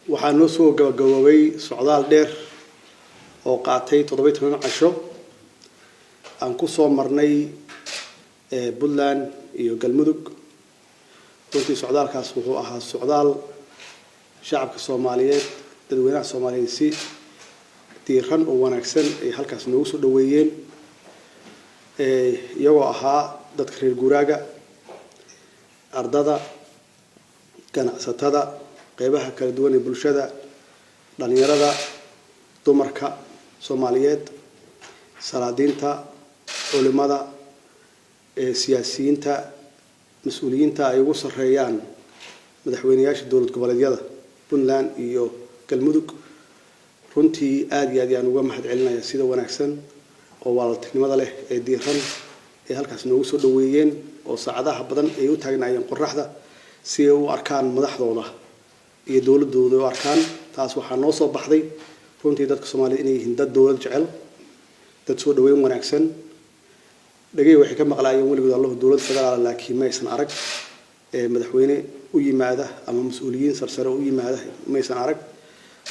waxaan noo soo gabagaboway socdaal dheer oo qaatay 17 casho aan ku soo marnay Puntland iyo Galmudug runtii socdaalkaas wuxuu ahaa socdaal shacabka Soomaaliyeed dadweynaha Soomaaliyeed si diiran oo wanaagsan ay halkaas noogu soo dhaweeyeen iyagoo ahaa dadka reer guuraaga ardada ganacsatada qaybaha kala duwan ee bulshada dhalinyarada dumarka Soomaaliyeed salaadiinta culimada siyaasiyiinta mas'uuliyiinta ay ugu sareeyaan madaxweynayaasha dawlad goboleedyada Puntland iyo Galmudug runtii aad iyo aad ayaan uga mahadcelinayaa sida wanaagsan oo walaaltinimada leh ee diiran ee halkaas noogu soo dhaweeyeen oo saacadaha badan ay u taagnaayeen qorraxda si ay u arkaan madaxdooda iyo dawladooda u arkaan taas waxaa noo soo baxday runtii dadka Soomaaliyeed inay yihiin dad dawlad jecel dad soo dhaweyn wanaagsan dhagay waxay ka maqlaayeen waligood Allah dawlad federaal laakiin ma aysan arag madaxweyne u yimaada ama mas'uuliyiin sarsare u yimaada ma aysan arag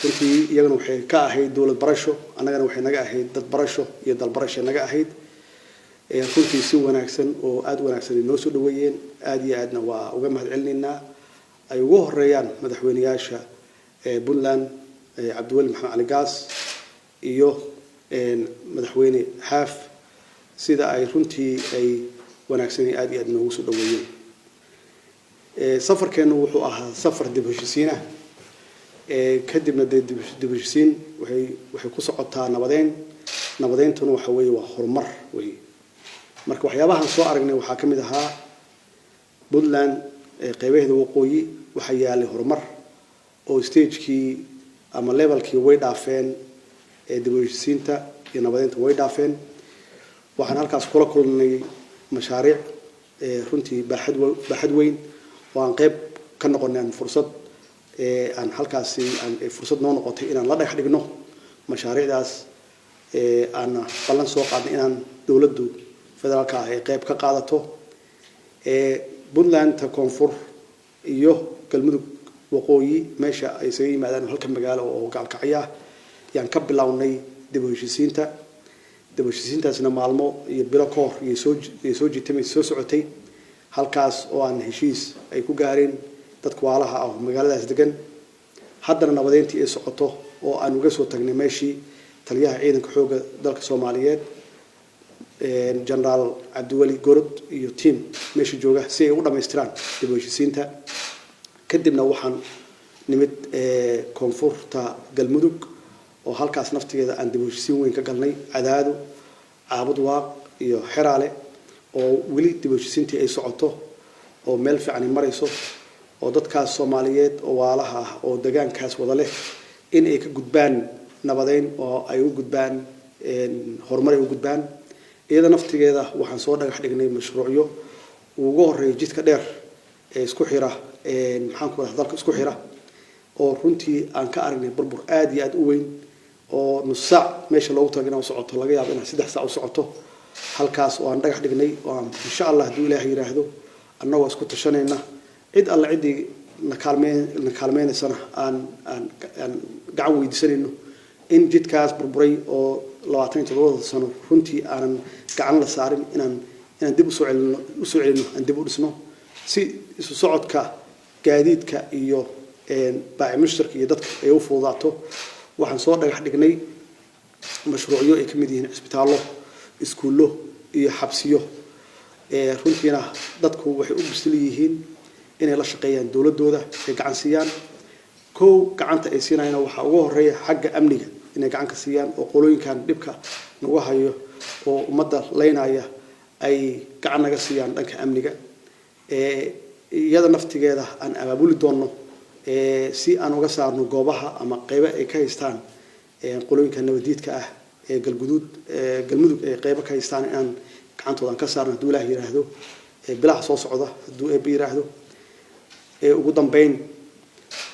runtii iyagana waxay ka ahayd dawlad barasho annagana waxay naga ahayd dad barasho iyo dal barasho naga ahayd runtii si wanaagsan oo aad wanaagsan inoo soo dhaweeyeen aad iyo aadna waa uga mahadcelinaynaa ay ugu horeeyaan madaxweynayaasha Puntland Cabdiweli Maxamed Cali Gaas iyo madaxweyne Xaaf sida ay runtii ay wanaagsan aad iyo aad noogu soo dhaweeyeen safarkeenu wuxuu ahaa safar dib u heshiisiin kadibna dib u heshiisiin waxay ku socotaa nabadeentuna waxa weeye waa horumar weeye marka waxyaabahan soo aragnay waxaa kamid ahaa Puntland qaybaheeda waqooyi waxa yaalay horumar oo stage-kii ama level-kii way dhaafeen dib u heshiisiinta iyo nabadeenta way dhaafeen waxaan halkaas kula kulnay mashaariic runtii baaxad weyn oo aan qayb ka noqonay fursad aan halkaas fursad noo noqotay inaan la dhagax dhigno mashaariicdaas aan ballan soo qaadnay inaan dawladdu federaalka ay qayb ka qaadato Puntland ta koonfur iyo Galmudug waqooyi meesha ay soo yimaadaan halka magaalo oo gaalkacyo yaan ka bilownay dib u heshiisiintaasna maalmo iyo bilo ka hor soo jiitay soo socotay halkaas oo aan heshiis ay ku gaareen dadka waalaha ah magaaladaas degan haddana nabadeyntii ay socoto oo aan uga soo tagnay meeshii taliyaha ciidanka xoogga dalka Soomaaliyeed General Cabdiweli Gorod iyo team meesha jooga si ay u dhameystiraan dib u heshiisiinta kadibna waxaan nimid koonfurta Galmudug oo halkaas naftigeeda aan dib u heshiisiin weyn ka galnay Cadaado Caabud Waaq iyo Xeraale oo weli dib u heshiisiintii ay socoto oo meel fiican marayso oo dadkaas Soomaaliyeed oo waalaha ah oo deegaankaas wada leh in ay ka gudbaan nabadeyn oo ay u gudbaan horumar ay u gudbaan iyada naftigeeda waxaan soo dhagax dhignay mashruucyo ugu horeeyay jidka dheer ee isku xira maxaan ku raahdaa dalka isku xira oo runtii aan ka aragnay burbur aad iyo aad u weyn oo nus saac meesha loogu talagalay inuu socoto laga yaabo in 3 saac u socoto halkaas oo aan dhagax dhignay oo aan insha Allah hadii Ilaahay yiraahdo annagoo isku tashanayna cid alla cidii na kaalmeynaysan aan gacan weydiisanayno in jidkaas burburay oo 27 sano runtii aan gacan la saarin inaan dib u soo celino aan dib u dhisno si isu socodka gaadiidka iyo baaci mushtarka iyo dadka ay u fududaato waxaan soo dhagax dhignay mashruucyo ay kamid yihiin isbitaallo iskuulo iyo xabsiyo runtiina dadku waxay u bisil yihiin inay la shaqeeyaan dawladooda ay gacan siiyaan gacanta ay siinayna waxa ugu horeeya xagga amniga inay gacan ka siiyaan oo qolooyinkan dhibka nagu hayo oo ummadda leynaya ay gacan naga siiyaan dhanka amniga iyada naftigeeda aan abaabuli doono si aan uga saarno goobaha ama qaybo ay ka haystaan qolooyinka nabadiidka ah Galmudug ay qaybo ka haystaan inaan gacantoodan ka saarno haduu Ilaahay yiraahdo bilaha soo socda haduu ay yiraahdo ugu dambeyn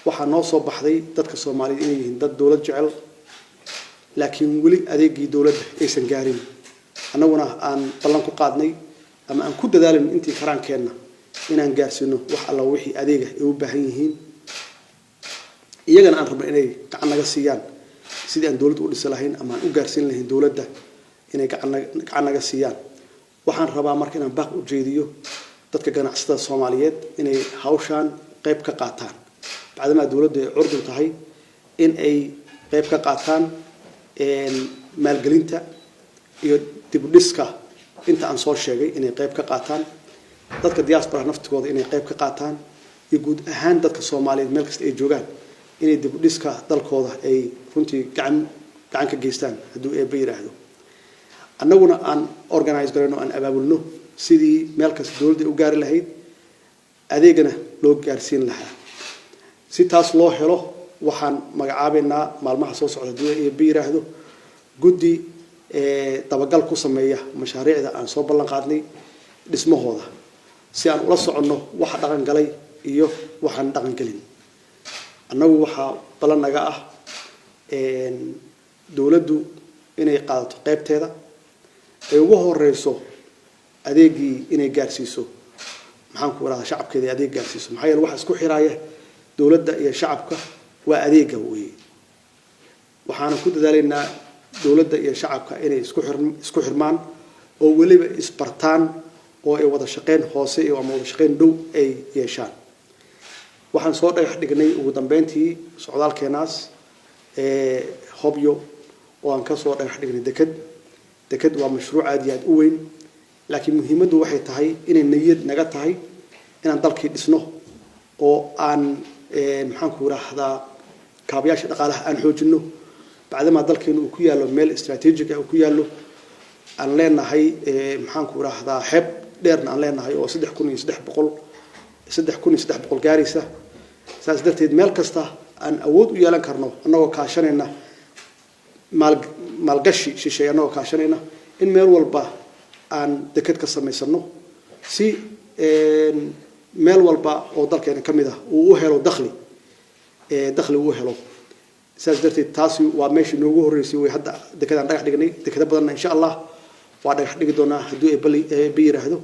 waxa noo soo baxday dadka Soomaaliyeed inay yihiin dad dawlad jecel laakiin wali adeegii dawladda aysan gaarin annaguna aan ballan ku qaadnay ama aan ku dadaalin intii karaankeenna inaan gaarsino wax alla wixii adeega ay u baahan yihiin iyagana aan rabno inay gacan naga siiyaan sidii aan dawladda u dhisi lahayn ama aan u gaarsiin lahayn dawladda inay gacan naga siiyaan waxaan rabaa marka inaan baaq u jeediyo dadka ganacsatada Soomaaliyeed inay hawshan qayb ka qaataan bacdama dawladda ay curdun tahay in ay qayb ka qaataan maalgelinta iyo dib u dhiska inta aan soo sheegay inay qayb ka qaataan dadka diaspora naftigooda inay qayb ka qaataan iyo guud ahaan dadka Soomaaliyeed meel kasta ay joogaan inay dib u dhiska dalkooda ay runtii gacan ka geystaan hadduu eebba yiraahdo annaguna aan organize garayno aan abaabulno sidii meel kasta dawladda u gaari lahayd adeegana loo gaarsiin lahaa si taas loo helo waxaan magacaabeynaa maalmaha soo socda hadduu eebba yiraahdo guddi dabagal ku sameeya mashaariicda aan soo ballan qaadnay dhismahooda si aan ula soconno waxa dhaqan galay iyo waxaan dhaqan galin annagu waxa balan naga ah dawladdu inay qaadato qaybteeda ay ugu horeyso adeegii inay gaarsiiso maxaan ku waraha shacabkeeda adeeg gaarsiiso maxaa yeelay waxa isku xiraaya dawladda iyo shacabka waa adeega weeye waxaan ku dadaalaynaa dawladda iyo shacabka inay isku xirmaan oo waliba isbartaan oo ay wada shaqeyn hoose iyo ama wada shaqeyn dhow ay yeeshaan waxaan soo dhagax dhignay ugu dambeyntii socdaalkeenaas hobyo oo aan ka soo dhagax dhignay deked waa mashruuc aad iyo aad u weyn laakiin muhiimaddu waxay tahay inay niyad naga tahay inaan dalkii dhisno oo aan maxaan ku raahdaa kaabayaasha dhaqaalaha aan xoojino bacdama dalkeenu uu ku yaalo meel istiraatiijig ah uu ku yaalo aan leenahay maxaan ku raahdaa xeeb dheerna aan leenahay oo 3,300 gaaraysa saas darteed meel kasta aan awood u yeelan karno annagoo kaashanayna maalgashi shisheeye annagoo kaashanayna in meel walba aan deked ka samaysano si meel walba oo dalkeena ka mid ah uu u helo dakhli uu helo saas darteed taasi waa meeshii noogu horeysay way hadda dekedaan dhagax dhignay dekeda badanna insha Allah waa dhagax dhigi doonaa hadduu eebba yiraahdo